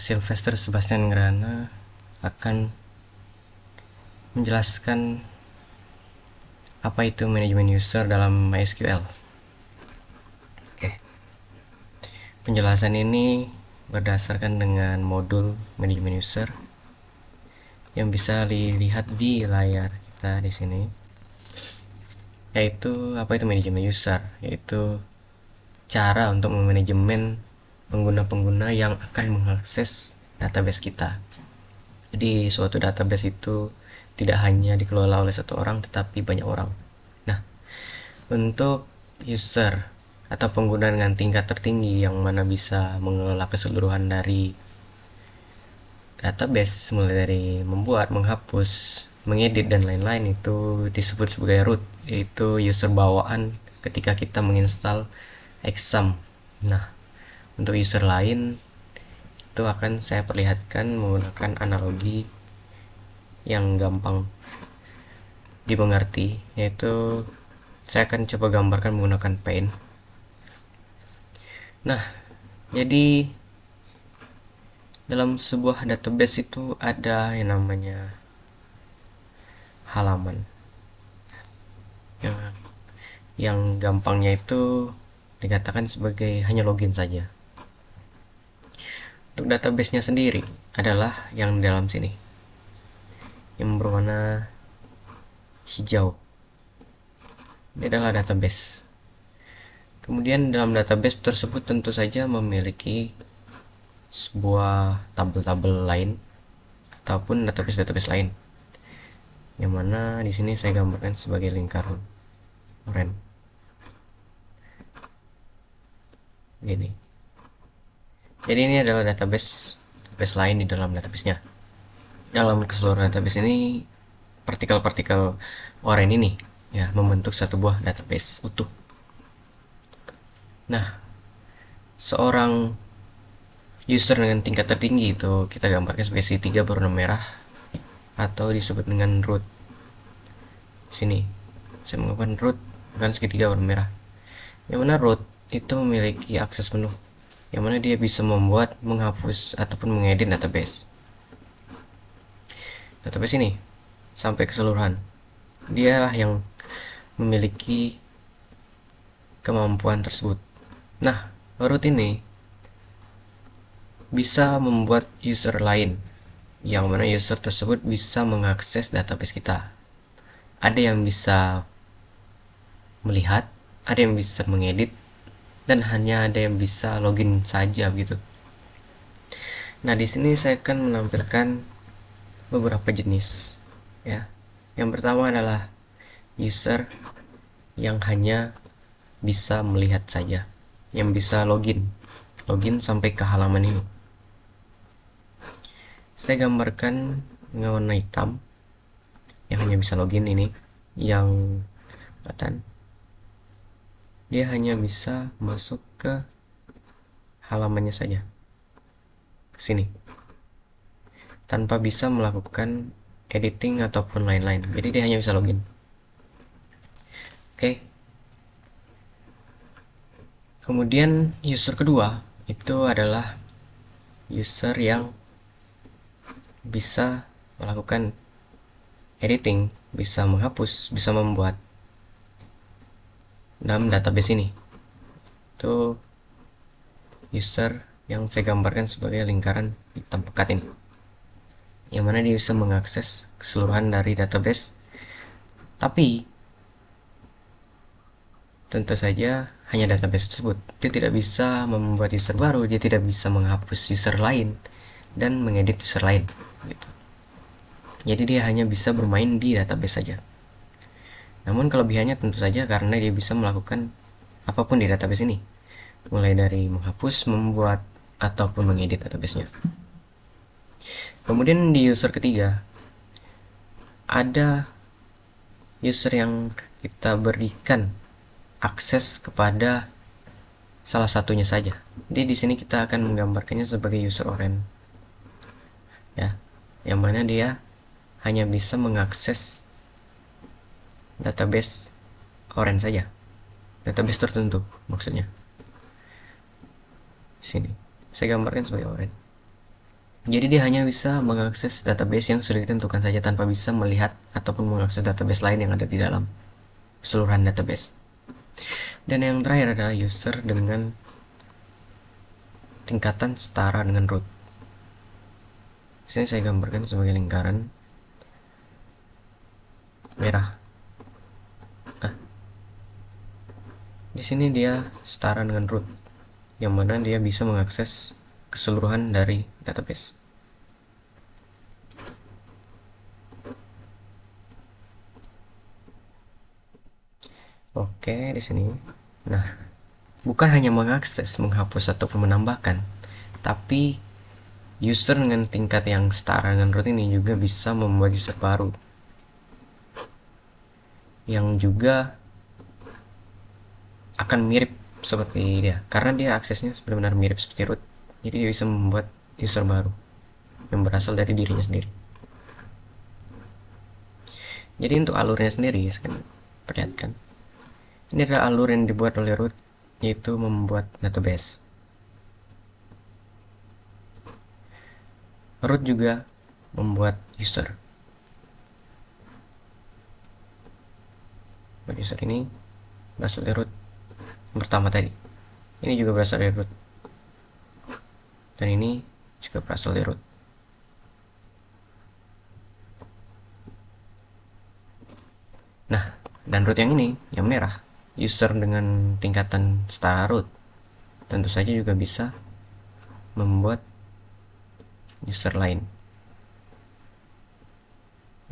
Sylvester Sebastian Grana akan menjelaskan apa itu manajemen user dalam MySQL. Oke. Penjelasan ini berdasarkan dengan modul manajemen user yang bisa dilihat di layar kita di sini. Yaitu apa itu manajemen user? Yaitu cara untuk memanajemen pengguna-pengguna yang akan mengakses database kita. Jadi suatu database itu tidak hanya dikelola oleh satu orang tetapi banyak orang. Nah, untuk user atau pengguna dengan tingkat tertinggi yang mana bisa mengelola keseluruhan dari database mulai dari membuat, menghapus, mengedit dan lain-lain itu disebut sebagai root, yaitu user bawaan ketika kita menginstal exam. Nah, untuk user lain itu akan saya perlihatkan menggunakan analogi yang gampang dimengerti, yaitu saya akan coba gambarkan menggunakan paint. Nah, jadi dalam sebuah database itu ada yang namanya halaman yang gampangnya itu dikatakan sebagai hanya login saja. Untuk database-nya sendiri adalah yang dalam sini, yang berwarna hijau. Ini adalah database. Kemudian dalam database tersebut tentu saja memiliki sebuah tabel-tabel lain ataupun database-database lain, yang mana di sini saya gambarkan sebagai lingkaran oranye. Gini. Jadi ini adalah database lain di dalam database-nya. Dalam keseluruhan database ini, partikel-partikel oranye ini ya membentuk satu buah database utuh. Nah, seorang user dengan tingkat tertinggi itu kita gambarkan sebagai C3 berwarna merah atau disebut dengan root. Sini saya menggunakan root bukan segitiga warna merah. Yang mana root itu memiliki akses penuh, yang mana dia bisa membuat, menghapus ataupun mengedit database ini sampai keseluruhan. Dialah yang memiliki kemampuan tersebut. Nah, root ini bisa membuat user lain, yang mana user tersebut bisa mengakses database kita. Ada yang bisa melihat, ada yang bisa mengedit, dan hanya ada yang bisa login saja begitu. Nah, di sini saya akan menampilkan beberapa jenis ya. Yang pertama adalah user yang hanya bisa melihat saja, yang bisa login sampai ke halaman ini. Saya gambarkan dengan warna hitam yang hanya bisa login ini, yang kelihatan dia hanya bisa masuk ke halamannya saja, ke sini, tanpa bisa melakukan editing ataupun lain-lain. Jadi dia hanya bisa login. Oke. Kemudian user kedua itu adalah user yang bisa melakukan editing, bisa menghapus, bisa membuat dalam database ini. Itu user yang saya gambarkan sebagai lingkaran hitam pekat ini, yang mana dia bisa mengakses keseluruhan dari database, tapi tentu saja hanya database tersebut. Dia tidak bisa membuat user baru, dia tidak bisa menghapus user lain dan mengedit user lain gitu. Jadi dia hanya bisa bermain di database saja. Namun kelebihannya tentu saja karena dia bisa melakukan apapun di database ini, mulai dari menghapus, membuat, ataupun mengedit database-nya. Kemudian di user ketiga ada user yang kita berikan akses kepada salah satunya saja. Jadi di sini kita akan menggambarkannya sebagai user orange ya, yang mana dia hanya bisa mengakses database orange saja, database tertentu maksudnya. Sini saya gambarkan sebagai orange. Jadi dia hanya bisa mengakses database yang sudah ditentukan saja tanpa bisa melihat ataupun mengakses database lain yang ada di dalam keseluruhan database. Dan yang terakhir adalah user dengan tingkatan setara dengan root. Sini saya gambarkan sebagai lingkaran merah. Nah, di sini dia setara dengan root, yang mana dia bisa mengakses keseluruhan dari database. Oke, di sini. Nah, bukan hanya mengakses, menghapus ataupun menambahkan, tapi user dengan tingkat yang setara dengan root ini juga bisa membuat user baru yang juga akan mirip seperti dia, karena dia aksesnya benar-benar mirip seperti root. Jadi dia bisa membuat user baru yang berasal dari dirinya sendiri. Jadi untuk alurnya sendiri, saya perlihatkan. Ini adalah alur yang dibuat oleh root, yaitu membuat database. Root juga membuat user. Buat user ini berasal dari root yang pertama tadi. Ini juga berasal dari root. Dan ini juga berasal dari root. Nah, dan root yang ini, yang merah, user dengan tingkatan setara root, tentu saja juga bisa membuat user lain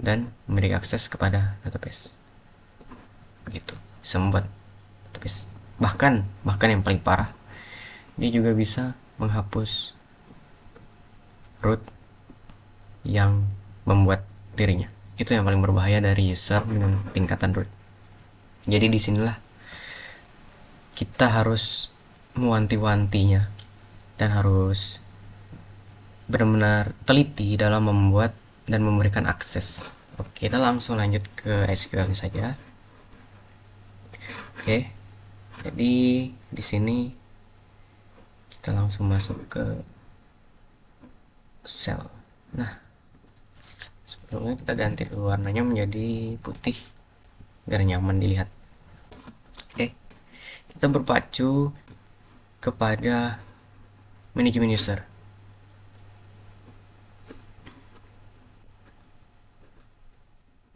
dan memiliki akses kepada database. Gitu, bisa membuat database. Bahkan yang paling parah, dia juga bisa menghapus root yang membuat dirinya. Itu yang paling berbahaya dari user dengan tingkatan root. Jadi disinilah kita harus mewanti-wantinya dan harus benar-benar teliti dalam membuat dan memberikan akses. Oke, kita langsung lanjut ke SQL saja. Oke, jadi di sini kita langsung masuk ke cell. Nah, sebelumnya kita ganti warnanya menjadi putih biar nyaman dilihat. Oke, kita berpacu kepada manajemen user.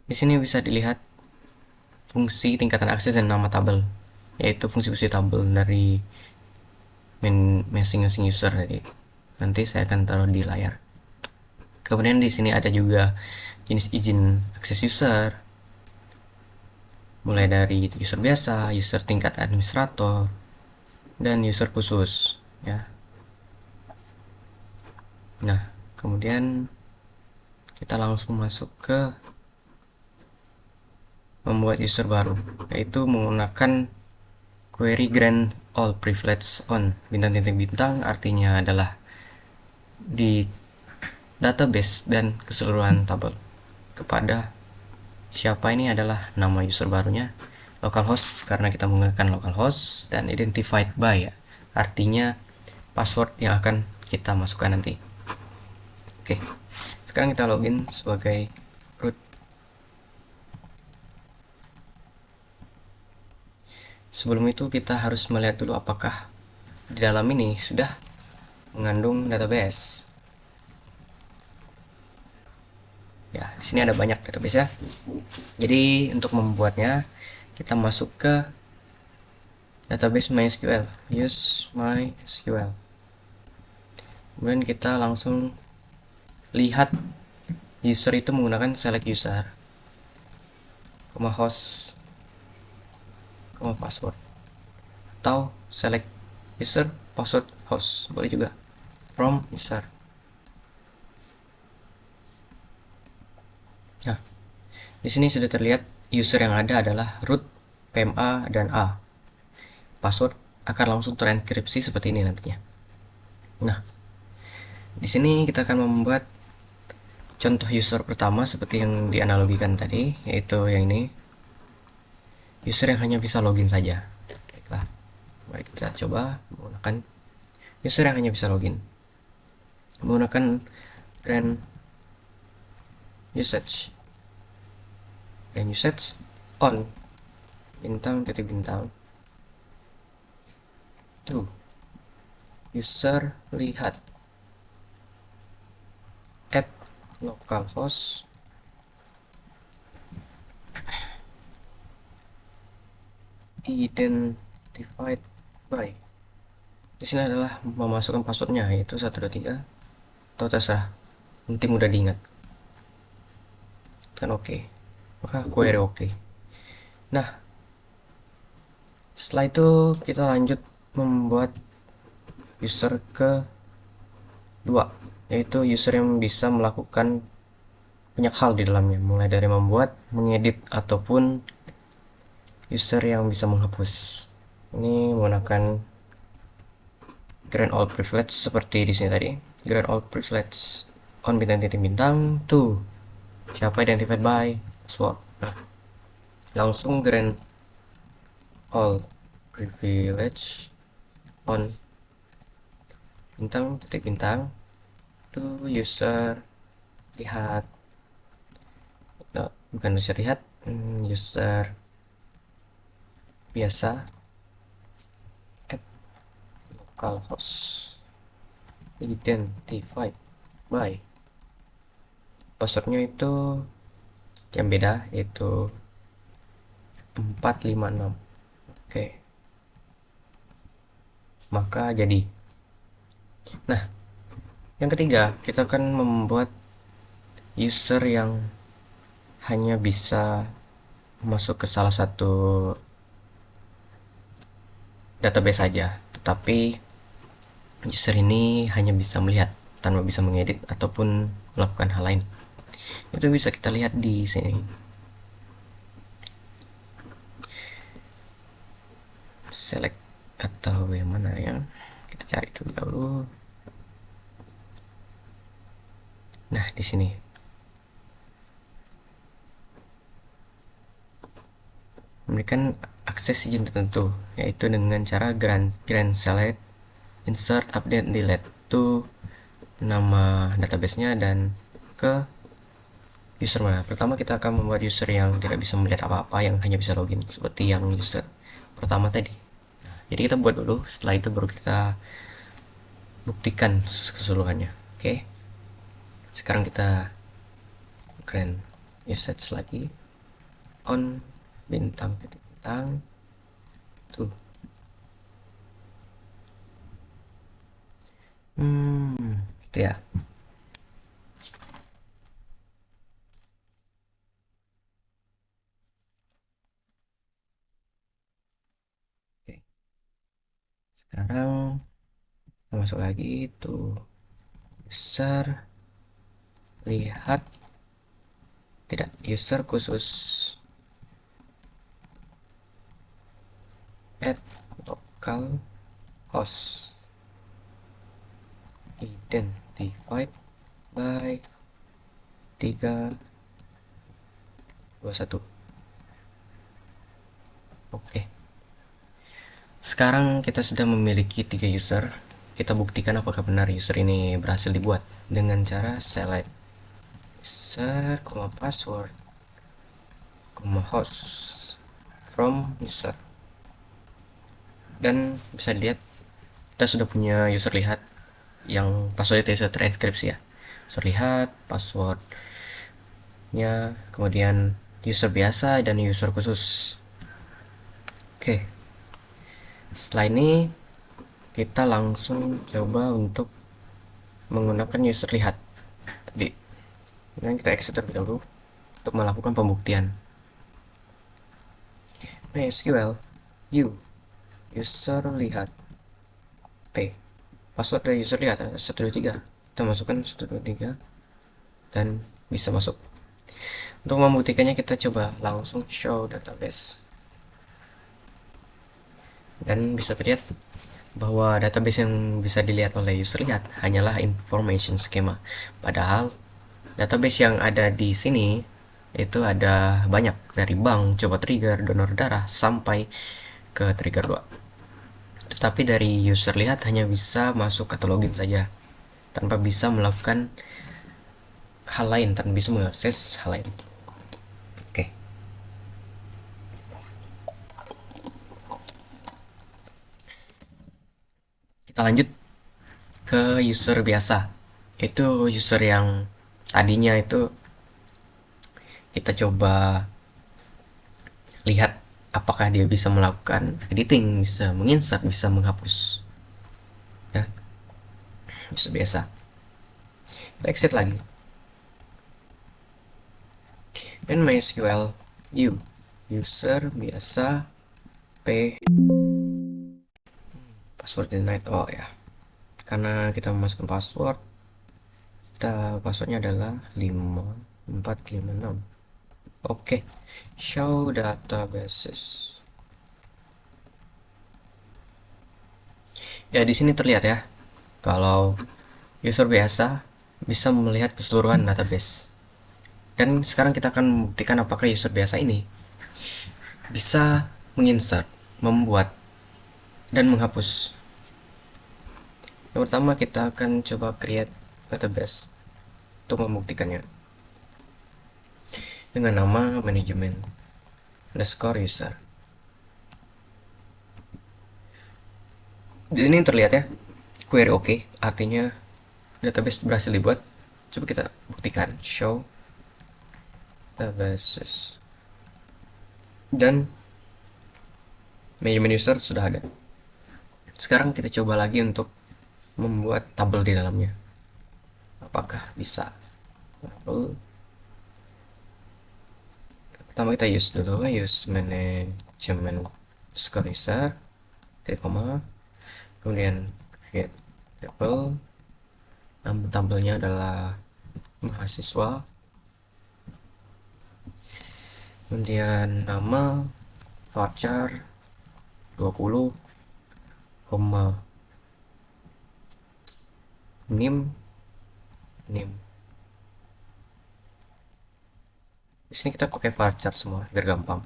Di sini bisa dilihat fungsi tingkatan akses dan nama tabel, yaitu fungsi-fungsi tabel dari masing-masing user. Jadi nanti saya akan taruh di layar. Kemudian di sini ada juga jenis izin akses user, mulai dari user biasa, user tingkat administrator, dan user khusus, ya. Nah, kemudian kita langsung masuk ke membuat user baru, yaitu menggunakan query grant all privilege on. Bintang-bintang artinya adalah di database dan keseluruhan tabel kepada siapa. Ini adalah nama user barunya, localhost karena kita menggunakan localhost, dan identified by, ya, artinya password yang akan kita masukkan nanti. Oke, sekarang kita login sebagai root. Sebelum itu kita harus melihat dulu apakah di dalam ini sudah mengandung database. Ya, di sini ada banyak database ya. Jadi untuk membuatnya kita masuk ke database MySQL, use MySQL. Kemudian kita langsung lihat user itu menggunakan select user, host, password, atau select user password host, boleh juga from user. Nah, di sini sudah terlihat user yang ada adalah root, PMA, dan A. Password akan langsung terenkripsi seperti ini nantinya. Nah, di sini kita akan membuat contoh user pertama seperti yang dianalogikan tadi, yaitu yang ini. User yang hanya bisa login saja. Baiklah, mari kita coba menggunakan user yang hanya bisa login. menggunakan grant usage. Grant usage on bintang titik bintang tuh user lihat at localhost identified by. Di sini adalah memasukkan passwordnya, yaitu 123 atau terserah, nanti mudah diingat kan. Oke, maka query oke. Nah, setelah itu kita lanjut membuat user ke dua, yaitu user yang bisa melakukan banyak hal di dalamnya, mulai dari membuat, mengedit, ataupun user yang bisa menghapus. Ini menggunakan grant all privilege seperti di sini tadi. Grant all privilege on bintang titik bintang to siapa identified by swap. Nah, langsung grant all privilege on bintang titik bintang to user lihat. Nah, bukan user lihat, user biasa at localhost identified by. Passwordnya itu yang beda, yaitu 456. Oke, maka jadi. Nah, yang ketiga, kita akan membuat user yang hanya bisa masuk ke salah satu database saja, tetapi user ini hanya bisa melihat tanpa bisa mengedit ataupun melakukan hal lain. Itu bisa kita lihat di sini. Select atau yang mana ya? Kita cari terlebih dahulu. Nah, di sini. Memberikan akses izin tertentu, yaitu dengan cara grant select, insert, update, delete. Itu nama databasenya dan ke user mana. Pertama kita akan membuat user yang tidak bisa melihat apa-apa, yang hanya bisa login, seperti yang user pertama tadi. Jadi kita buat dulu, setelah itu baru kita buktikan keseluruhannya. Oke, sekarang kita grant usage lagi on bintang titik bintang tuh. Gitu ya. Oke, sekarang kita masuk lagi tuh user lihat, tidak, user khusus at local host identified by 321. Oke, sekarang kita sudah memiliki 3 user. Kita buktikan apakah benar user ini berhasil dibuat dengan cara select user, password, host from user. Dan bisa dilihat kita sudah punya user lihat yang password itu sudah terenkripsi ya. User lihat, passwordnya, kemudian user biasa dan user khusus. Oke, setelah ini kita langsung coba untuk menggunakan user lihat tadi. Dan kita exit terlebih dahulu untuk melakukan pembuktian. MySQL user lihat P, password dari user lihat 123. Kita masukkan 123 dan bisa masuk. Untuk membuktikannya kita coba langsung show database, dan bisa terlihat bahwa database yang bisa dilihat oleh user lihat hanyalah information schema. Padahal database yang ada di sini itu ada banyak, dari bank, coba trigger, donor darah, sampai ke trigger 2. Tetapi dari user lihat hanya bisa masuk atau login saja. tanpa bisa melakukan hal lain, tanpa bisa mengakses hal lain. Oke, kita lanjut ke user biasa. Itu user yang tadinya itu kita coba lihat apakah dia bisa melakukan editing, bisa menginsert, bisa menghapus. Ya, user biasa. Kita exit lagi. Dan MySQL user biasa p password denied. Oh ya, karena kita memasukkan password, passwordnya adalah 5456. Oke, show databases. Ya, di sini terlihat ya, kalau user biasa bisa melihat keseluruhan database. Dan sekarang kita akan membuktikan apakah user biasa ini bisa menginsert, membuat, dan menghapus. Yang pertama kita akan coba create database untuk membuktikannya dengan nama manajemen underscore user. Di sini terlihat ya, query oke, artinya database berhasil dibuat. Coba kita buktikan, show databases, dan manajemen user sudah ada. Sekarang kita coba lagi untuk membuat tabel di dalamnya. Apakah bisa? Tabel. Pertama kita use dulu, use manajemen underscore user, titik koma, kemudian create table. Nama tabelnya adalah mahasiswa, kemudian nama varchar 20, nim. Di sini kita pakai varchar semua biar gampang.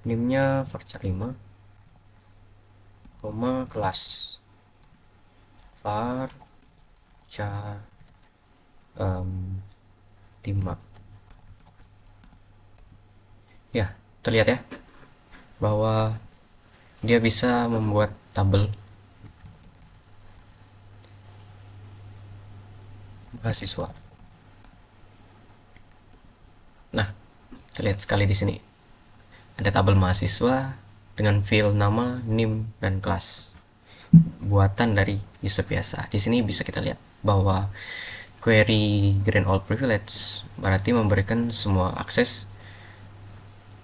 Nimnya varchar 5, kelas varchar 5. Ya, terlihat ya bahwa dia bisa membuat tabel mahasiswa. Nah, terlihat sekali di sini. Ada tabel mahasiswa dengan field nama, nim, dan kelas. Buatan dari user biasa. Di sini bisa kita lihat bahwa query grant all privilege berarti memberikan semua akses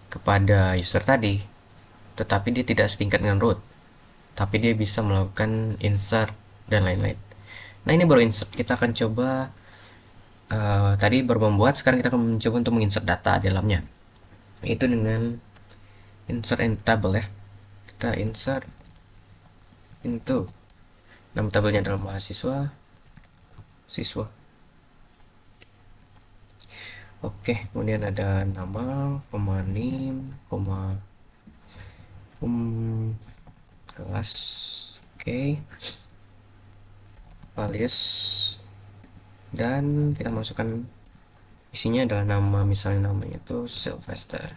kepada user tadi, tetapi dia tidak setingkat dengan root, tapi dia bisa melakukan insert dan lain-lain. Nah, ini baru insert. Kita akan coba tadi baru membuat, sekarang kita akan mencoba untuk menginsert data di dalamnya, itu dengan insert in table ya. Kita insert into, nama tabelnya adalah mahasiswa, siswa. Oke, kemudian ada nama, nim, kelas. Oke, alias, dan kita masukkan isinya adalah nama, misalnya namanya itu Sylvester.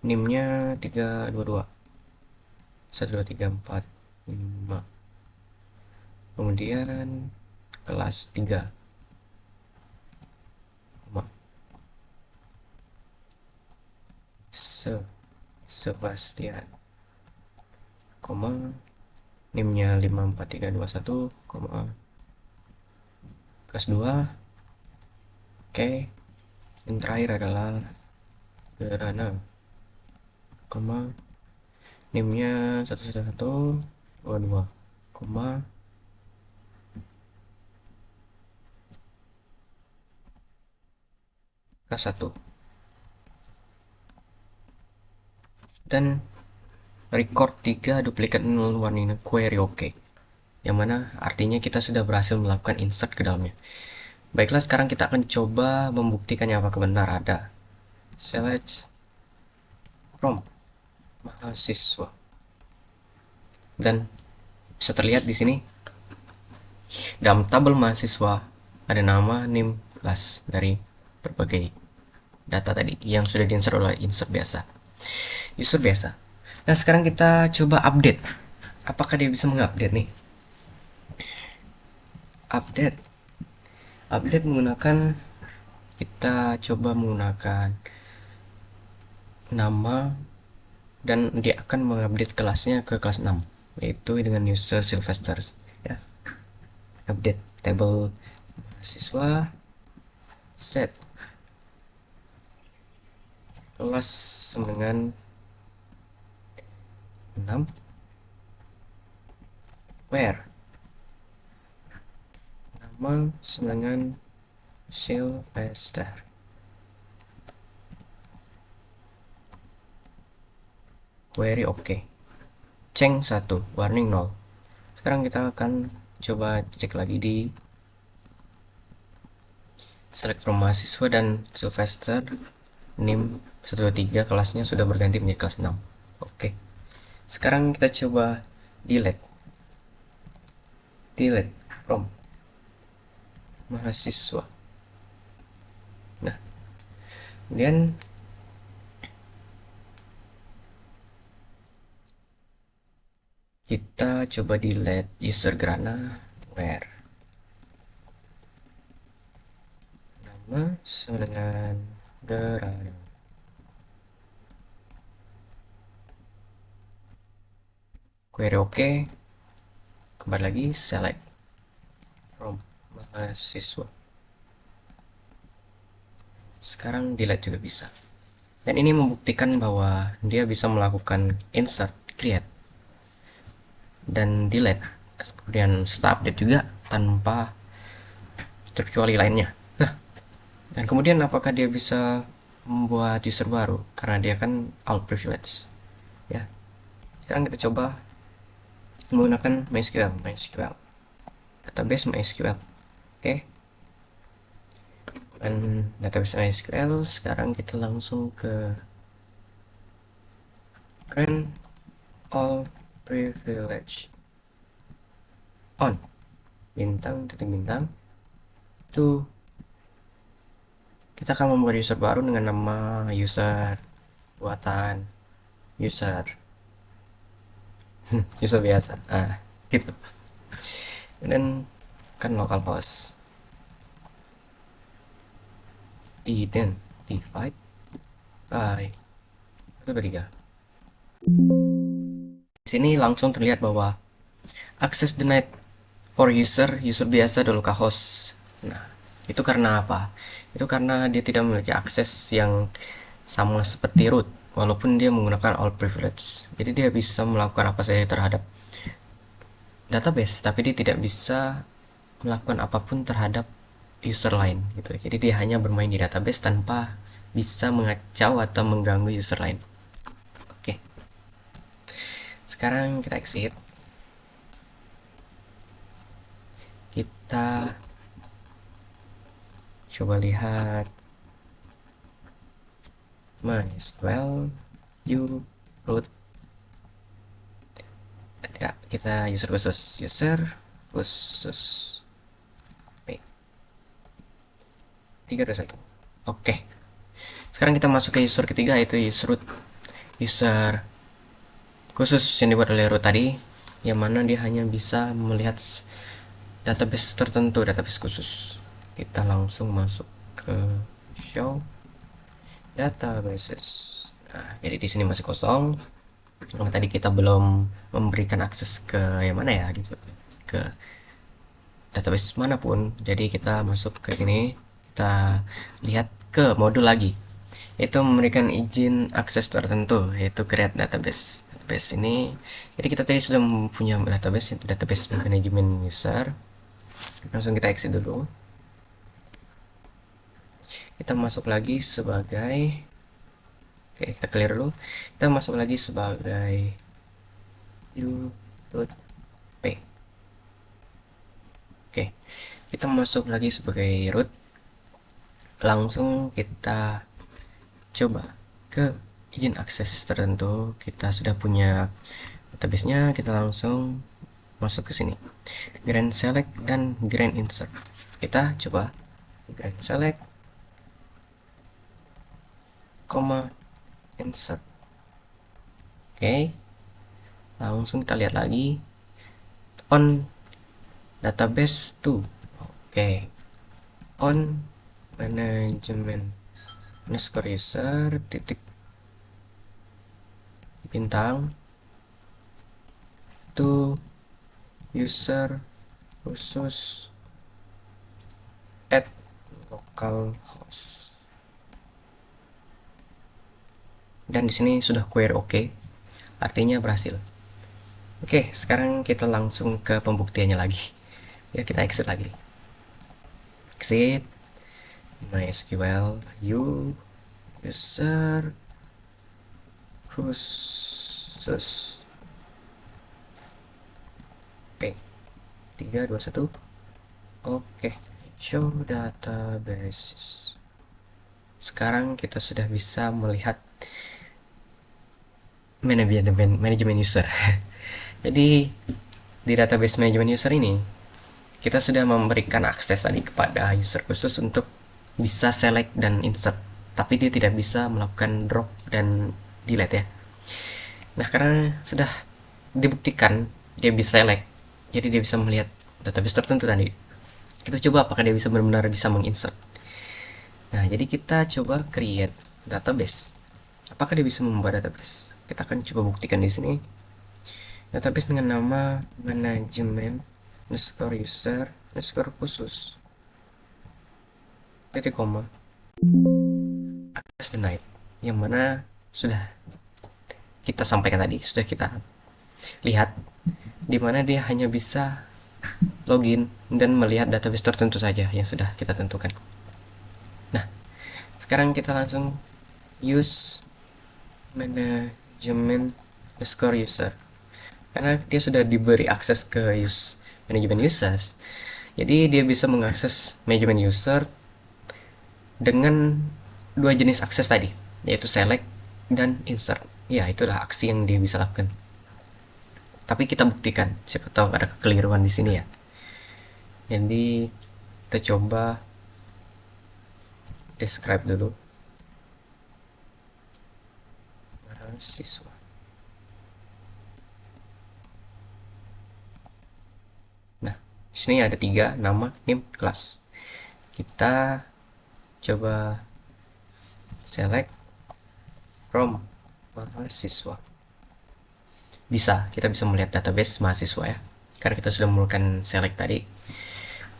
Nimnya 322 12345. Kemudian kelas 3, Sebastian, nimnya 54321, kelas 2. Oke, yang terakhir adalah Gerana, nimnya 11122, kelas 1. Dan record 3 duplikat null warning query oke, yang mana artinya kita sudah berhasil melakukan insert ke dalamnya. Baiklah, sekarang kita akan coba membuktikannya apakah benar ada. Select from mahasiswa. Dan bisa terlihat di sini dalam tabel mahasiswa ada nama, NIM, kelas dari berbagai data tadi yang sudah diinsert oleh user biasa. Nah, sekarang kita coba update. Apakah dia bisa mengupdate nih? Update. Update menggunakan, kita coba menggunakan nama, dan dia akan mengupdate kelasnya ke kelas 6, yaitu dengan user Sylvester ya. Update table mahasiswa, set kelas dengan 6, where nama dengan Sylvester, query oke. Change 1, warning 0. Sekarang kita akan coba cek lagi di select from mahasiswa dan Sylvester, NIM 123, kelasnya sudah berganti menjadi kelas 6. Oke. Sekarang kita coba delete from mahasiswa. Nah, kemudian kita coba delete user Grana, where nama sama dengan Grana. Query oke. Kembali lagi select from mahasiswa. Sekarang delete juga bisa. Dan ini membuktikan bahwa dia bisa melakukan insert, create, dan delete, kemudian serta update juga tanpa terkecuali lainnya. Nah, dan kemudian apakah dia bisa membuat user baru? Karena dia kan all privilege ya. Sekarang kita coba menggunakan MySQL database MySQL. Oke. Dan database MySQL, sekarang kita langsung ke grant all privilege on, bintang titik bintang. Itu kita akan membuat user baru dengan nama user buatan user user biasa, gitu. Dan kan localhost identified by 123. Di sini langsung terlihat bahwa access denied for user biasa dan localhost. Nah, itu karena apa? Itu karena dia tidak memiliki akses yang sama seperti root, walaupun dia menggunakan all privilege. Jadi dia bisa melakukan apa saja terhadap database, tapi dia tidak bisa melakukan apapun terhadap user lain gitu. Jadi dia hanya bermain di database tanpa bisa mengacau atau mengganggu user lain. Oke. Sekarang kita exit. Kita coba lihat MySQL root. Tidak, kita user khusus P 321. Oke. Sekarang kita masuk ke user ketiga, yaitu user khusus yang dibuat oleh root tadi, yang mana dia hanya bisa melihat database tertentu, database khusus. Kita langsung masuk ke show databases. Nah, jadi di sini masih kosong. Karena tadi kita belum memberikan akses ke yang mana ya gitu, ke database manapun. Jadi kita masuk ke ini, kita lihat ke modul lagi, yaitu memberikan izin akses tertentu, yaitu create database. Database ini, jadi kita tadi sudah punya database, yaitu database management user. Langsung kita exit dulu. Kita masuk lagi sebagai, oke, kita clear dulu. Kita masuk lagi sebagai u.p. Oke, kita masuk lagi sebagai root. Langsung kita coba ke izin akses tertentu, kita sudah punya database-nya, kita langsung masuk ke sini. Grand select dan grand insert. Kita coba grand select, insert. Oke, langsung kita lihat lagi on database to. Oke, on management underscore user titik bintang to user khusus at localhost. Dan di sini sudah query oke, artinya berhasil. Oke, sekarang kita langsung ke pembuktiannya lagi. Ya, kita exit lagi. Exit MySQL user khusus P 321. Oke, show databases. Sekarang kita sudah bisa melihat manajemen user. Jadi di database manajemen user ini kita sudah memberikan akses tadi kepada user khusus untuk bisa select dan insert, tapi dia tidak bisa melakukan drop dan delete ya. Nah, karena sudah dibuktikan dia bisa select, jadi dia bisa melihat database tertentu tadi. Kita coba apakah dia bisa benar-benar bisa menginsert. Nah, jadi kita coba create database. Apakah dia bisa membuat database? Kita akan coba buktikan di sini. Database dengan nama manajemen underscore user underscore khusus titik koma access denied, yang mana sudah kita sampaikan tadi, sudah kita lihat di mana dia hanya bisa login dan melihat database tertentu saja yang sudah kita tentukan. Nah, sekarang kita langsung use management underscore user, karena dia sudah diberi akses ke manajemen users, jadi dia bisa mengakses manajemen user dengan dua jenis akses tadi, yaitu select dan insert. Ya, itulah aksi yang dia bisa lakukan. Tapi kita buktikan, siapa tahu ada kekeliruan di sini ya. Jadi kita coba describe dulu mahasiswa. Nah, di sini ada 3 nama, name, kelas. Kita coba select from mahasiswa. Bisa, kita bisa melihat database mahasiswa ya, karena kita sudah melakukan select tadi.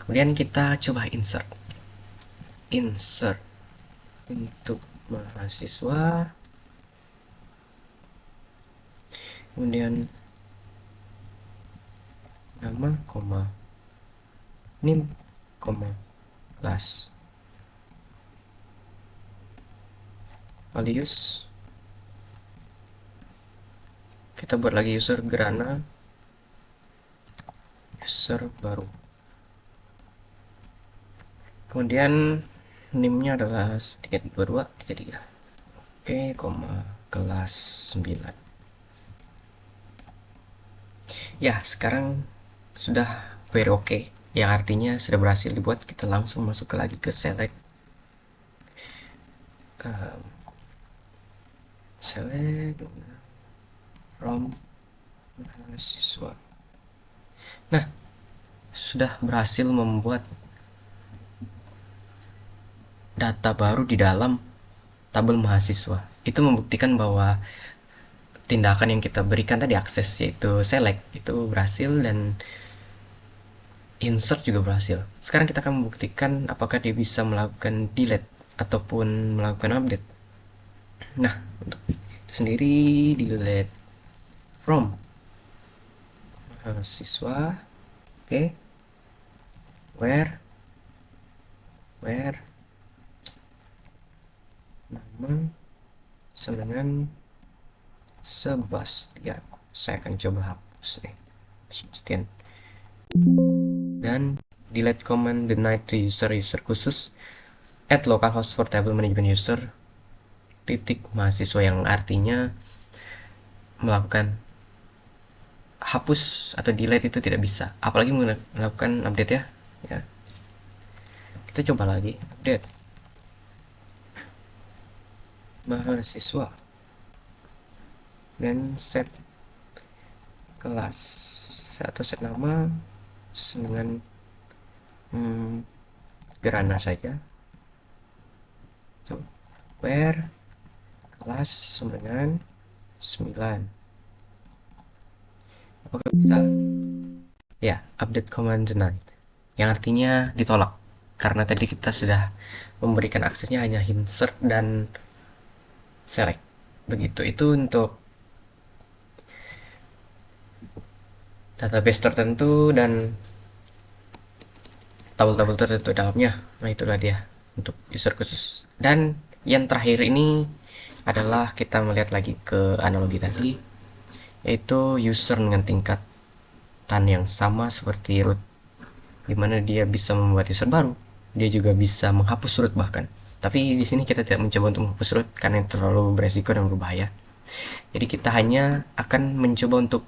Kemudian kita coba insert untuk mahasiswa, kemudian nama, name, kelas, values. Kita buat lagi user Grana, user baru. Kemudian name-nya adalah 322 33. Oke, kelas 9. Ya, sekarang sudah very oke, yang artinya sudah berhasil dibuat. Kita langsung masuk lagi ke select from mahasiswa. Nah, sudah berhasil membuat data baru di dalam tabel mahasiswa. Itu membuktikan bahwa tindakan yang kita berikan tadi, akses yaitu select, itu berhasil, dan insert juga berhasil. Sekarang kita akan membuktikan apakah dia bisa melakukan delete ataupun melakukan update. Nah, untuk itu sendiri, delete from mahasiswa. Oke, where nama dengan Sebastian. Saya akan coba hapus nih, Sebastian. Dan delete command denied to user khusus at localhost for table management user titik mahasiswa, yang artinya melakukan hapus atau delete itu tidak bisa, apalagi melakukan update ya. Ya, kita coba lagi update mahasiswa dan set kelas atau set nama dengan gerana saja. Tuh, where kelas sama dengan 9. Apakah bisa? Ya, update command denied, yang artinya ditolak karena tadi kita sudah memberikan aksesnya hanya insert dan select. Begitu. Itu untuk database tertentu dan tabel-tabel tertentu dalamnya. Nah, itulah dia untuk user khusus. Dan yang terakhir ini adalah kita melihat lagi ke analogi tadi, yaitu user dengan tingkatan yang sama seperti root, dimana dia bisa membuat user baru, dia juga bisa menghapus root bahkan. Tapi di sini kita tidak mencoba untuk menghapus root karena itu terlalu beresiko dan berbahaya. Jadi kita hanya akan mencoba untuk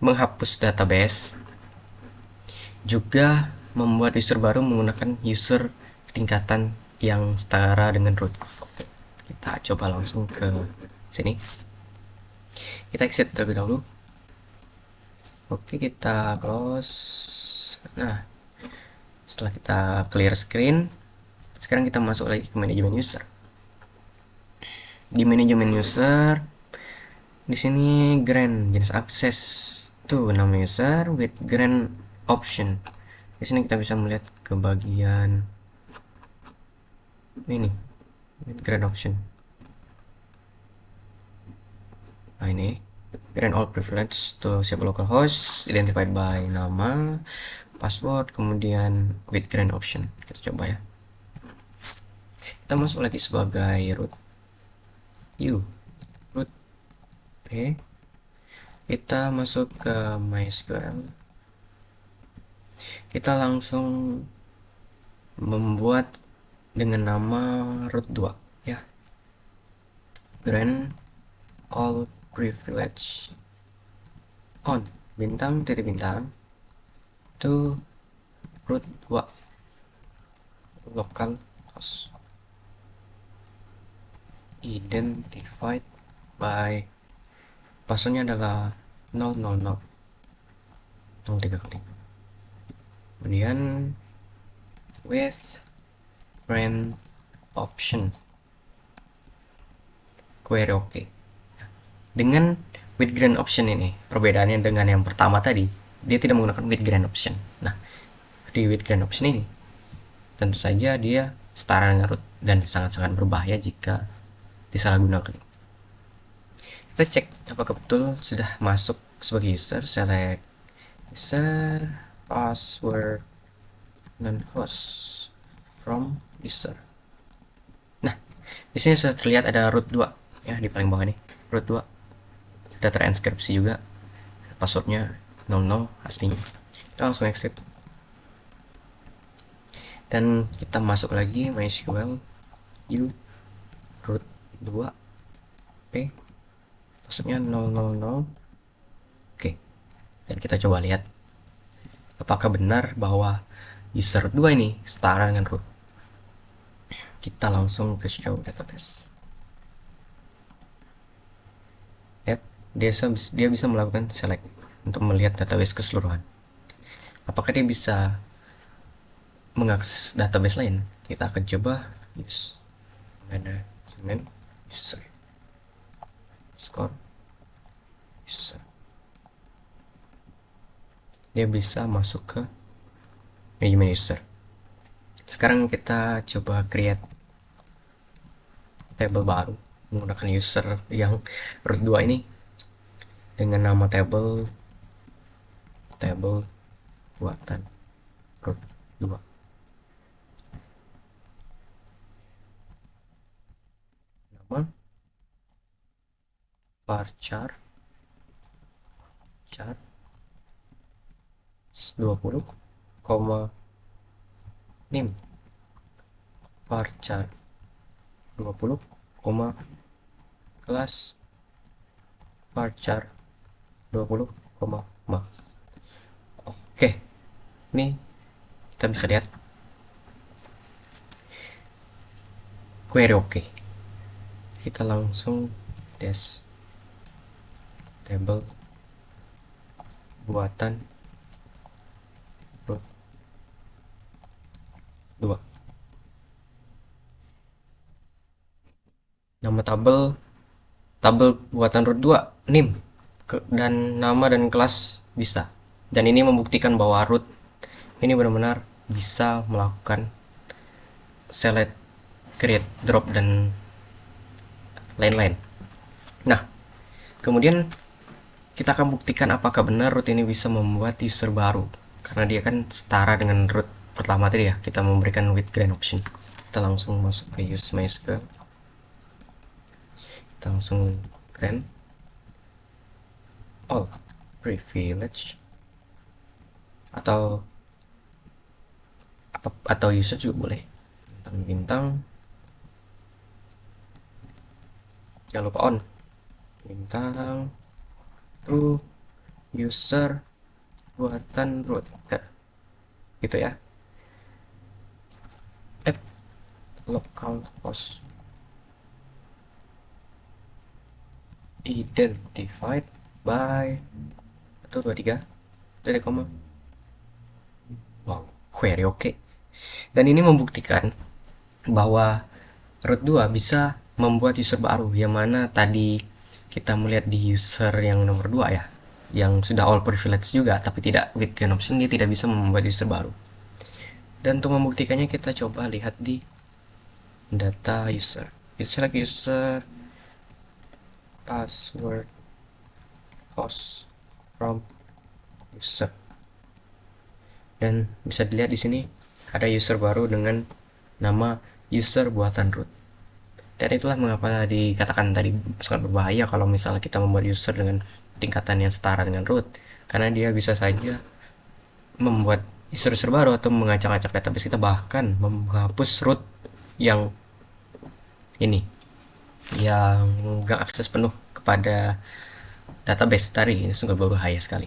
menghapus database, juga membuat user baru menggunakan user tingkatan yang setara dengan root. Oke, kita coba langsung ke sini. Kita exit terlebih dahulu. Oke, kita close. Nah, setelah kita clear screen, sekarang kita masuk lagi ke manajemen user. Di manajemen user, di sini grant jenis akses, tuh nama user with grant option. Di sini kita bisa melihat ke bagian ini, with grant option. Nah, ini grant all privilege to siapa localhost identified by nama, password, kemudian with grant option. Kita coba ya. Kita masuk lagi sebagai root root. Oke, kita masuk ke MySQL. Kita langsung membuat dengan nama root 2 ya, grant all privilege on bintang titik bintang to root 2 local host identified by passwordnya adalah 000 03 kali, kemudian with grant option query. Oke, dengan with grant option ini perbedaannya dengan yang pertama tadi, dia tidak menggunakan with grant option. Nah, di with grant option ini tentu saja dia setara dengan root dan sangat-sangat berbahaya jika disalahgunakan. Kita cek apakah betul sudah masuk sebagai user. Select user, password, dan host from user. Nah, di sini sudah terlihat ada root 2 ya, di paling bawah nih, root 2 sudah terinskripsi juga, passwordnya 00 aslinya. Kita langsung exit dan kita masuk lagi MySQL u root 2 p, passwordnya 000. Oke, dan kita coba lihat apakah benar bahwa user 2 ini setara dengan root. Kita langsung ke show database. Lihat, dia bisa melakukan select untuk melihat database keseluruhan. Apakah dia bisa mengakses database lain? Kita akan coba use management user score user. Dia bisa masuk ke manajemen user. Sekarang kita coba create table baru menggunakan user yang root 2 ini dengan nama table buatan root 2. Nama varchar 20, name varchar 20, kelas varchar 20,5. Oke, ini kita bisa lihat query oke. Kita langsung dash table buatan root 2. Nama tabel buatan root 2 nim dan nama dan kelas bisa. Dan ini membuktikan bahwa root ini benar-benar bisa melakukan select, create, drop, dan lain-lain. Nah, kemudian kita akan buktikan apakah benar root ini bisa membuat user baru, karena dia kan setara dengan root pertama tadi ya. Kita memberikan with grant option. Kita langsung masuk ke use MySQL, kita langsung grant all privilege atau user juga boleh, bintang, jangan lupa on, bintang to user buatan root. Nah, gitu ya. Add localhost identified by 123 dari koma. Wow, query oke. Dan ini membuktikan bahwa root 2 bisa membuat user baru, yang mana tadi kita melihat di user yang nomor 2 ya, yang sudah all privilege juga tapi tidak with grant option, dia tidak bisa membuat user baru. Dan untuk membuktikannya kita coba lihat di data user. Kita select user, password, host from user, dan bisa dilihat di sini ada user baru dengan nama user buatan root. Dan itulah mengapa dikatakan tadi sangat berbahaya kalau misalnya kita membuat user dengan tingkatan yang setara dengan root, karena dia bisa saja membuat user-user baru atau mengacak-acak database kita, bahkan menghapus root yang ini, yang nggak akses penuh kepada database tadi. Ini sungguh berbahaya sekali.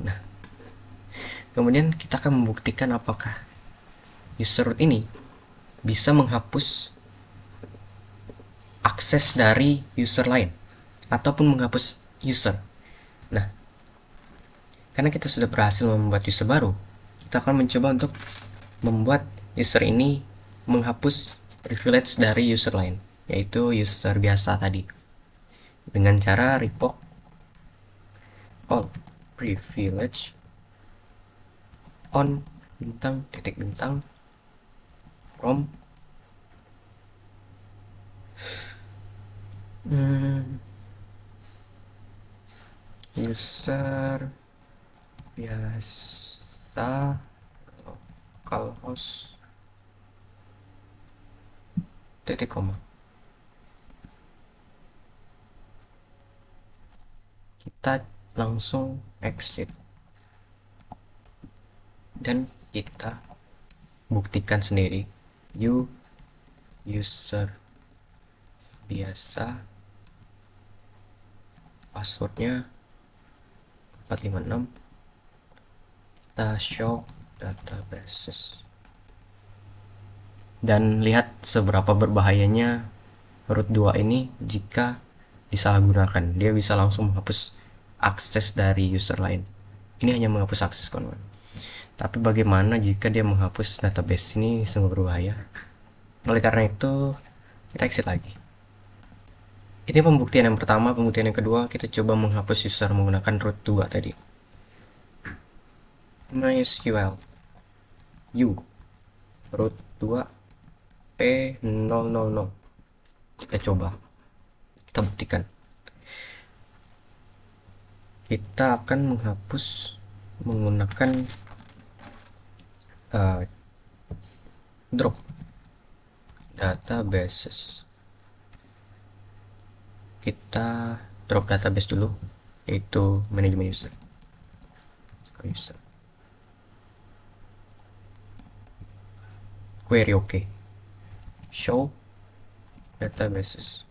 Nah, kemudian kita akan membuktikan apakah user root ini bisa menghapus akses dari user lain ataupun menghapus user. Nah, karena kita sudah berhasil membuat user baru, kita akan mencoba untuk membuat user ini menghapus privilege dari user lain, yaitu user biasa tadi, dengan cara revoke all privilege on bintang titik bintang from user biasa localhost titik koma. Kita langsung exit dan kita buktikan sendiri. User biasa, passwordnya 456, kita show databases, dan lihat seberapa berbahayanya root 2 ini jika disalahgunakan. Dia bisa langsung menghapus akses dari user lain. Ini hanya menghapus akses, kawan-kawan. Tapi bagaimana jika dia menghapus database? Ini sungguh berbahaya. Oleh karena itu, kita exit lagi. Ini pembuktian yang pertama. Pembuktian yang kedua, kita coba menghapus user menggunakan root 2 tadi. MySQL u root 2 p000. Kita coba, kita buktikan. Kita akan menghapus menggunakan drop databases. Kita drop database dulu, yaitu manajemen user. Query oke. Show databases.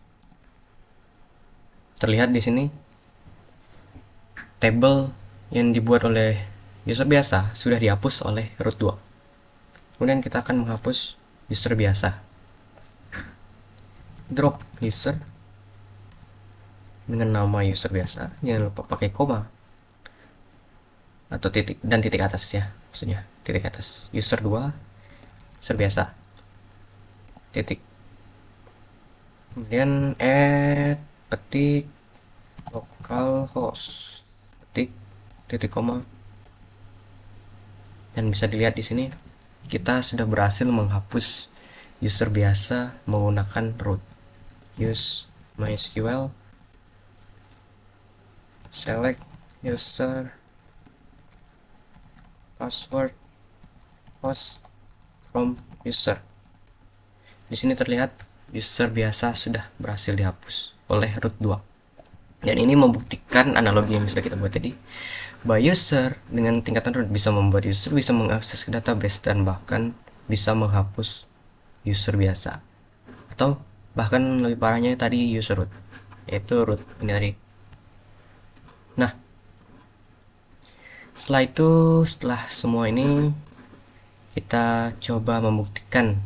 terlihat di sini table yang dibuat oleh user biasa sudah dihapus oleh root 2. Kemudian kita akan menghapus user biasa. Drop user dengan nama user biasa, jangan lupa pakai koma atau titik dan titik atas ya, maksudnya titik atas. User 2 user biasa titik, kemudian add petik localhost petik titik koma, dan bisa dilihat di sini kita sudah berhasil menghapus user biasa menggunakan root. Use MySQL, select user, password, host from user. Di sini terlihat user biasa sudah berhasil dihapus oleh root 2. Dan ini membuktikan analogi yang sudah kita buat tadi. By user dengan tingkatan root bisa membuat user bisa mengakses ke database dan bahkan bisa menghapus user biasa. Atau bahkan lebih parahnya tadi user root, yaitu root ini tadi. Nah, setelah semua ini kita coba membuktikan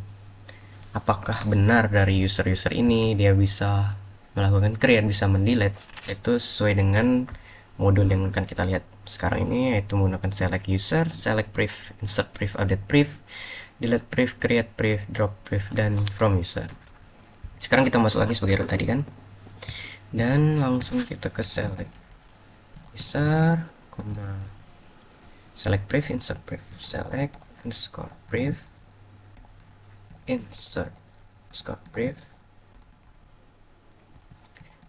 apakah benar dari user-user ini dia bisa melakukan create, bisa mendelete, itu sesuai dengan modul yang akan kita lihat sekarang ini, yaitu menggunakan select user, select priv, insert priv, update priv, delete priv, create priv, drop priv, dan from user. Sekarang kita masuk lagi sebagai root tadi kan, dan langsung kita ke select user, select priv, insert priv, select underscore priv, insert underscore priv,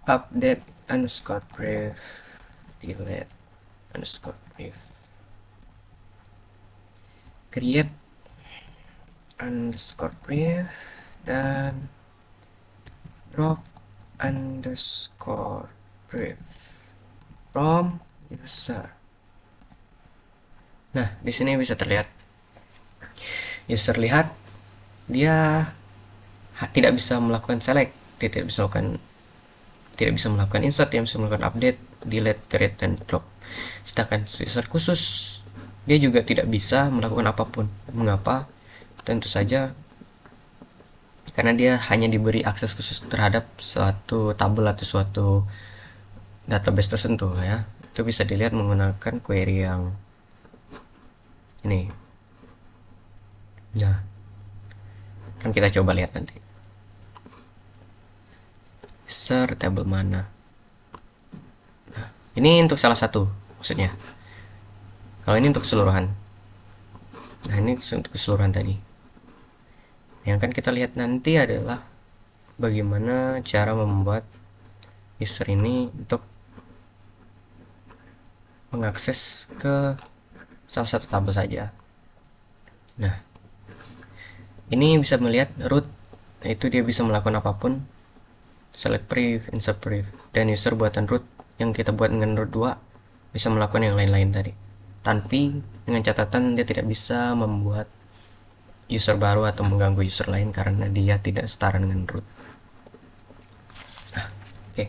update underscore priv, delete underscore priv, create underscore priv, dan drop underscore priv from user. Nah, di sini bisa terlihat user lihat dia tidak bisa melakukan select, tidak bisa melakukan insert, tidak bisa melakukan update, delete, create, dan drop. Sedangkan user khusus dia juga tidak bisa melakukan apapun. Mengapa? Tentu saja karena dia hanya diberi akses khusus terhadap suatu tabel atau suatu database tertentu ya. Itu bisa dilihat menggunakan query yang ini. Nah, kan kita coba lihat nanti. User table mana? Nah, ini untuk salah satu maksudnya. Kalau ini untuk keseluruhan. Nah, ini untuk keseluruhan tadi. Yang akan kita lihat nanti adalah bagaimana cara membuat user ini untuk mengakses ke salah satu tabel saja. Nah, ini bisa melihat root, itu dia bisa melakukan apapun. Select priv, insert priv, dan user buatan root yang kita buat dengan root 2 bisa melakukan yang lain-lain tadi. Tapi dengan catatan dia tidak bisa membuat user baru atau mengganggu user lain karena dia tidak setara dengan root. Nah, oke.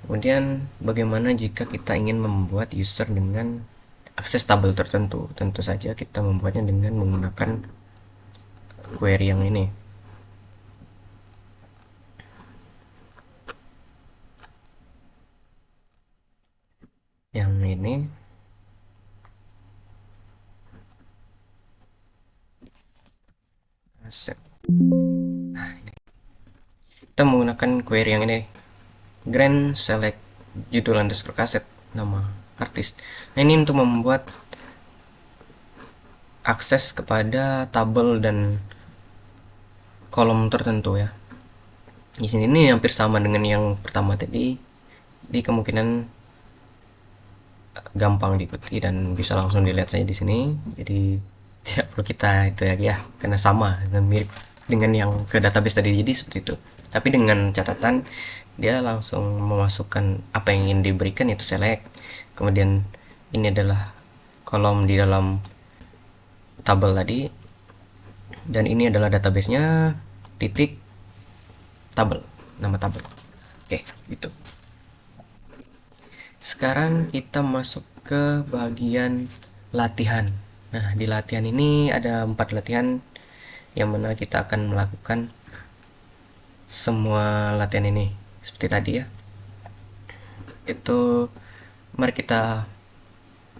Kemudian bagaimana jika kita ingin membuat user dengan akses tabel tertentu? Tentu saja kita membuatnya dengan menggunakan query yang ini. Yang ini aset. Nah, ini. Kita menggunakan query yang ini. Grand select judul underscore kaset, nama artis. Nah, ini untuk membuat akses kepada tabel dan kolom tertentu ya. Di sini ini hampir sama dengan yang pertama tadi. Di kemungkinan gampang diikuti dan bisa langsung dilihat saja di sini. Jadi tidak perlu kita itu ya, karena sama dan mirip dengan yang ke database tadi, jadi seperti itu. Tapi dengan catatan dia langsung memasukkan apa yang ingin diberikan, yaitu select. Kemudian ini adalah kolom di dalam tabel tadi, dan ini adalah databasenya titik tabel, nama tabel. Oke, gitu. Sekarang kita masuk ke bagian latihan. Nah, di latihan ini ada 4 latihan yang mana kita akan melakukan semua latihan ini seperti tadi ya. Itu mari kita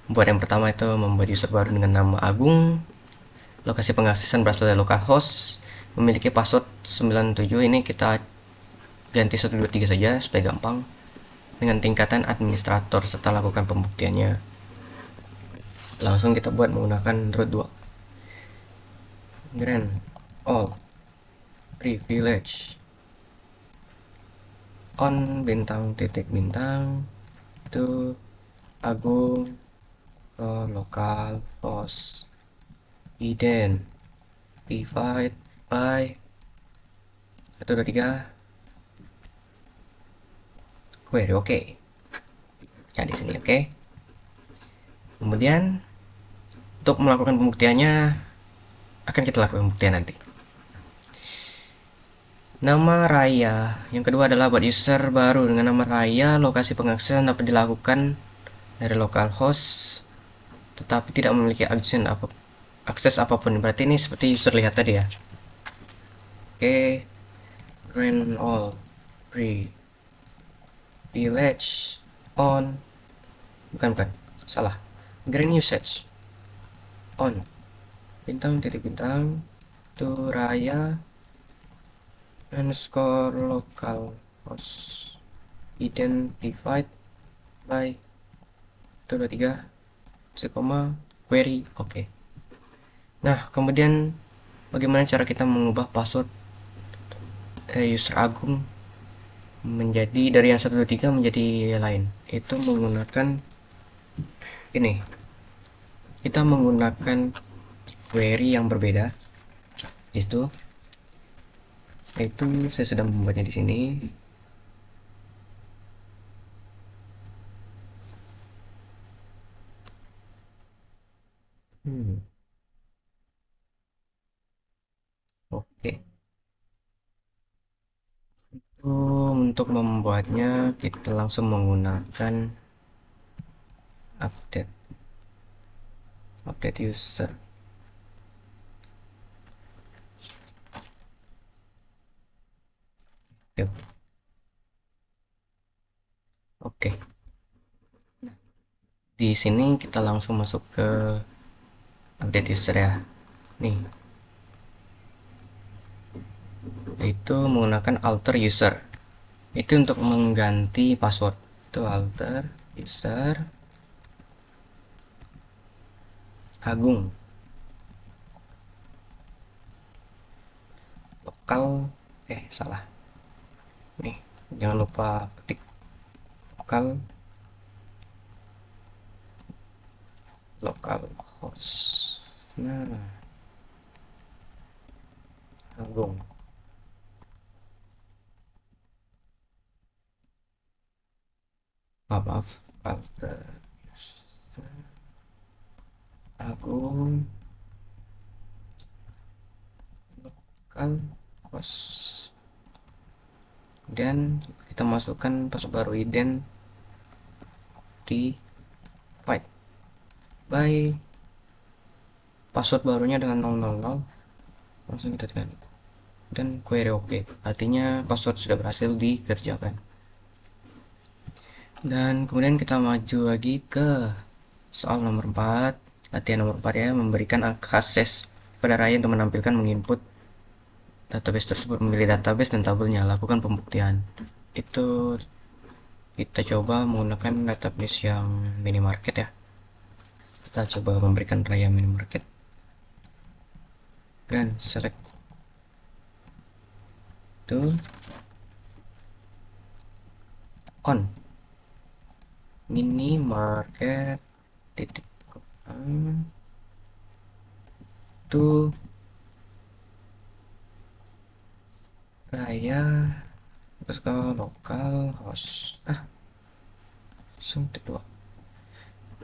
buat yang pertama, itu membuat user baru dengan nama Agung. Lokasi pengaksesan berasal dari localhost, memiliki password 97. Ini kita ganti 123 saja supaya gampang. Dengan tingkatan administrator serta lakukan pembuktiannya. Langsung kita buat menggunakan root 2. Grant all privilege on bintang titik bintang itu Agung local host ident divide by 123 query. Oke. Nah, di sini oke. Kemudian untuk melakukan pembuktiannya akan kita lakukan pembuktian nanti. Nama Raya. Yang kedua adalah buat user baru dengan nama Raya. Lokasi pengaksesan dapat dilakukan dari localhost tetapi tidak memiliki akses apapun. Berarti ini seperti user lihat tadi ya. Oke. Grant all privilege on. Bukan. Salah. Grant usage on. Bintang titik bintang. Itu Raya underscore local host identified by 123 query. Oke. Nah, kemudian bagaimana cara kita mengubah password user Agung menjadi dari yang 123 menjadi lain? Itu menggunakan ini. Kita menggunakan query yang berbeda. Itu saya sudah membuatnya di sini. Oke. Untuk membuatnya kita langsung menggunakan update user. Oke. Di sini kita langsung masuk ke update user ya. Nih. Itu menggunakan alter user. Itu untuk mengganti password. Itu alter user Agung. Lokal salah. Nih, jangan lupa ketik lokal host. Nah, Agung. Maaf, alter user Agung lokal host. Kemudian kita masukkan password baru ident di byte by password barunya dengan 000. Langsung kita tekan dan query oke. Artinya password sudah berhasil dikerjakan. Dan kemudian kita maju lagi ke soal nomor 4, latihan nomor 4 ya, memberikan akses pada Raya untuk menampilkan menginput database tersebut, memilih database dan tabelnya, lakukan pembuktian. Itu kita coba menggunakan database yang minimarket ya. Kita coba memberikan Raya minimarket. Grant select itu on minimarket titik itu Raya terus ke lokal host langsung kedua.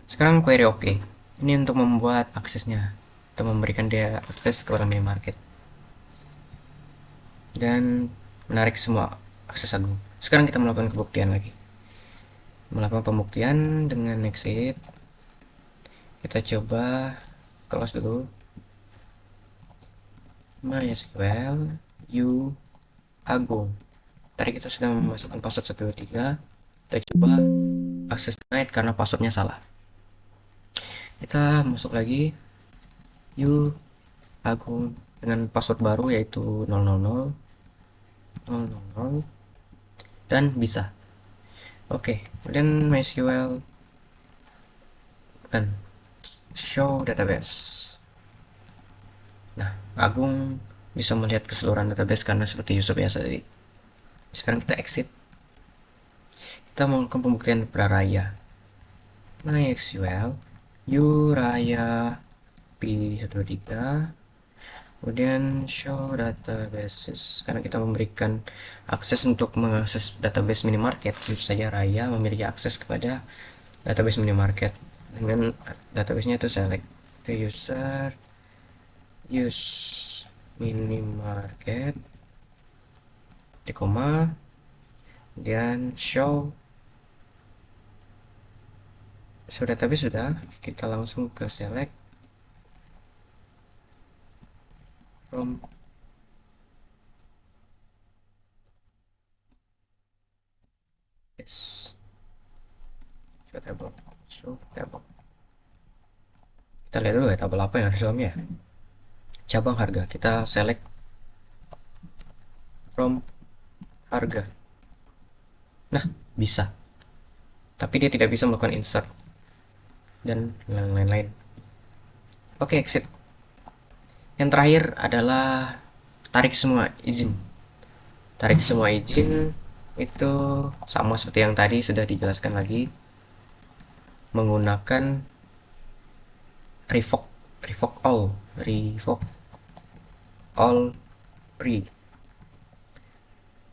Sekarang query oke. Ini untuk membuat aksesnya, untuk memberikan dia akses ke minimarket dan menarik semua akses Agung. Sekarang kita melakukan kebuktian lagi. melakukan pembuktian dengan exit. Kita coba close dulu. MySQL U Agung. Tadi kita sudah memasukkan password 123. Kita coba akses denied karena passwordnya salah. Kita masuk lagi U Agung dengan password baru yaitu 000 000 dan bisa. Oke, kemudian MySQL dan show database. Nah, Agung bisa melihat keseluruhan database karena seperti user biasa tadi. Sekarang kita exit. Kita melakukan pembuktian pada Raya. MySQL U Raya P123, kemudian show databases karena kita memberikan akses untuk mengakses database minimarket. Tentu saja Raya memiliki akses kepada database minimarket. Dengan databasenya itu select the user use minimarket di koma, kemudian show database sudah. Kita langsung ke select from yes show table, show table. Kita lihat dulu ya tabel apa yang ada di dalamnya. Cabang harga, kita select from harga. Nah, bisa. Tapi dia tidak bisa melakukan insert dan lain-lain. Oke, exit. Yang terakhir adalah tarik semua izin. Tarik semua izin itu sama seperti yang tadi sudah dijelaskan lagi, menggunakan revoke all pre.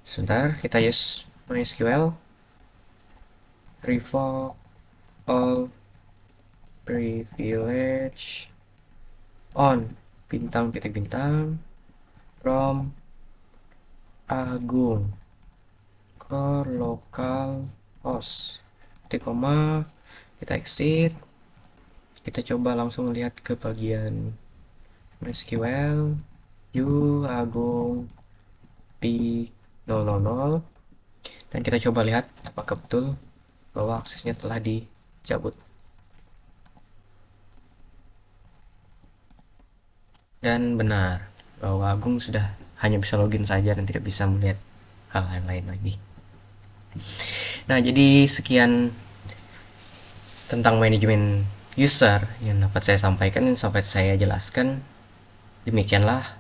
Sebentar, kita use MySQL revoke all privilege on bintang titik bintang from Agung core local host titik koma. Kita exit. Kita coba langsung lihat ke bagian MySQL U Agung P000 dan kita coba lihat apakah betul bahwa aksesnya telah dicabut. Dan benar bahwa Agung sudah hanya bisa login saja dan tidak bisa melihat hal-hal lain lagi. Nah, jadi sekian tentang manajemen user yang dapat saya sampaikan dan sampai saya jelaskan. Demikianlah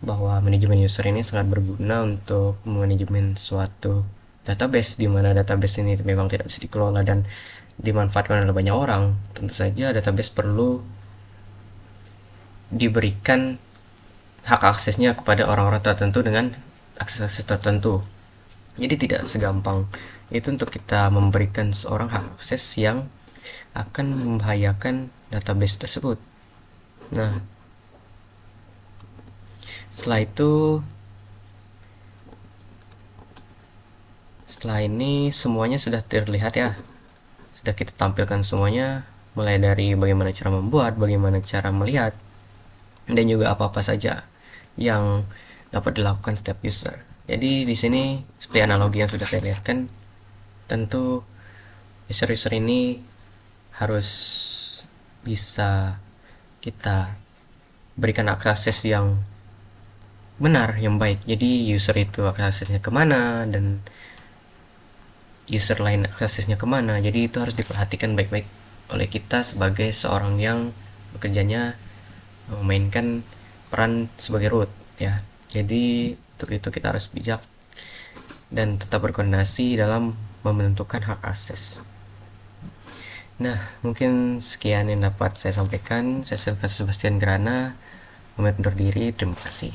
bahwa manajemen user ini sangat berguna untuk manajemen suatu database, di mana database ini memang tidak bisa dikelola dan dimanfaatkan oleh banyak orang. Tentu saja database perlu diberikan hak aksesnya kepada orang-orang tertentu dengan akses-akses tertentu. Jadi tidak segampang itu untuk kita memberikan seorang hak akses yang akan membahayakan database tersebut. Nah, setelah ini semuanya sudah terlihat ya. Sudah kita tampilkan semuanya, mulai dari bagaimana cara membuat, bagaimana cara melihat, dan juga apa-apa saja yang dapat dilakukan setiap user. Jadi di sini seperti analogi yang sudah saya lihatkan, tentu user-user ini harus bisa kita berikan akses yang benar, yang baik. Jadi user itu aksesnya kemana dan user lain aksesnya kemana. Jadi itu harus diperhatikan baik-baik oleh kita sebagai seorang yang bekerjanya memainkan peran sebagai root ya. Jadi untuk itu kita harus bijak dan tetap berkoordinasi dalam menentukan hak akses. Nah, mungkin sekian yang dapat saya sampaikan. Saya Sylvester Sebastian Grana, pamit undur diri. Terima kasih.